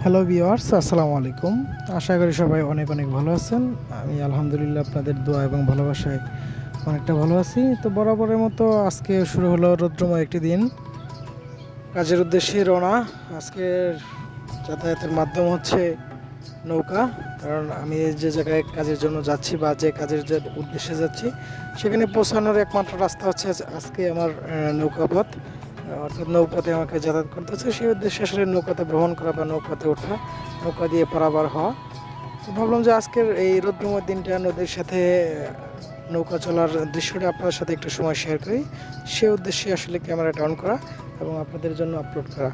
Hello viewers, আসসালামু আলাইকুম। আশা করি সবাই অনেক অনেক ভালো আছেন। আমি আলহামদুলিল্লাহ আপনাদের দোয়া এবং ভালোবাসায় অনেকটা ভালো আছি। তো বরাবরের মতো আজকে শুরু হলো রৌদ্রময় একটি দিন। কাজের উদ্দেশ্যে রওনা। আজকের যাতায়াতের মাধ্যম হচ্ছে নৌকা। কারণ আমি যে জায়গায় কাজের জন্য যাচ্ছি বা যে কাজের যে উদ্দেশ্যে যাচ্ছি সেখানে পৌঁছানোর একমাত্র রাস্তা হচ্ছে আজকে আমার নৌকাপথ। অর্থাৎ নৌকাতে আমাকে যাতায়াত করতে হচ্ছে, সেই উদ্দেশ্যে আসলে নৌকাতে ভ্রমণ করা বা নৌকাতে ওঠা, নৌকা দিয়ে পারাবার হওয়া। তো ভাবলাম যে আজকের এই রৌদ্রময় দিনটা নদীর সাথে নৌকা চলার দৃশ্যটা আপনাদের সাথে একটু সময় শেয়ার করি, সেই উদ্দেশ্যে আসলে ক্যামেরাটা অন করা এবং আপনাদের জন্য আপলোড করা।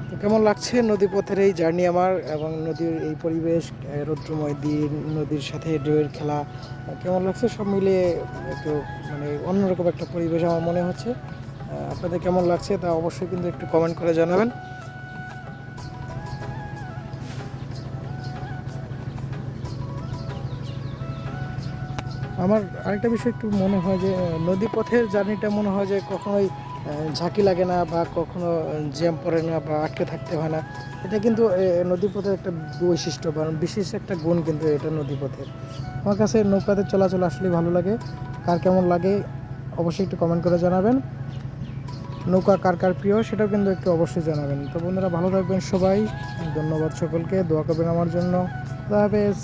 তো কেমন লাগছে নদীপথের এই জার্নি আমার, এবং নদীর এই পরিবেশ, রৌদ্রময় দিন, নদীর সাথে ঢেউয়ের খেলা, কেমন লাগছে সব মিলিয়ে একটু মানে অন্যরকম একটা পরিবেশ আমার মনে হচ্ছে। আপনাদের কেমন লাগছে তা অবশ্যই কিন্তু একটু কমেন্ট করে জানাবেন। আমার আরেকটা বিষয় একটু মনে হয় যে নদী পথের জার্নিটা মনে হয় যে কখনোই ঝাঁকি লাগে না বা কখনো জ্যাম পড়ে না বা আটকে থাকতে হয় না। এটা কিন্তু নদী পথের একটা বৈশিষ্ট্য বা বিশেষ একটা গুণ কিন্তু এটা নদী পথের। আমার কাছে নৌকাতে চলাচল আসলে ভালো লাগে। কার কেমন লাগে অবশ্যই একটু কমেন্ট করে জানাবেন। নৌকা কার কার প্রিয় সেটাও কিন্তু একটু অবশ্যই জানাবেন। তো বন্ধুরা, ভালো থাকবেন সবাই। ধন্যবাদ সকলকে, দোয়া করবেন আমার জন্য। আল্লাহ হাফেজ।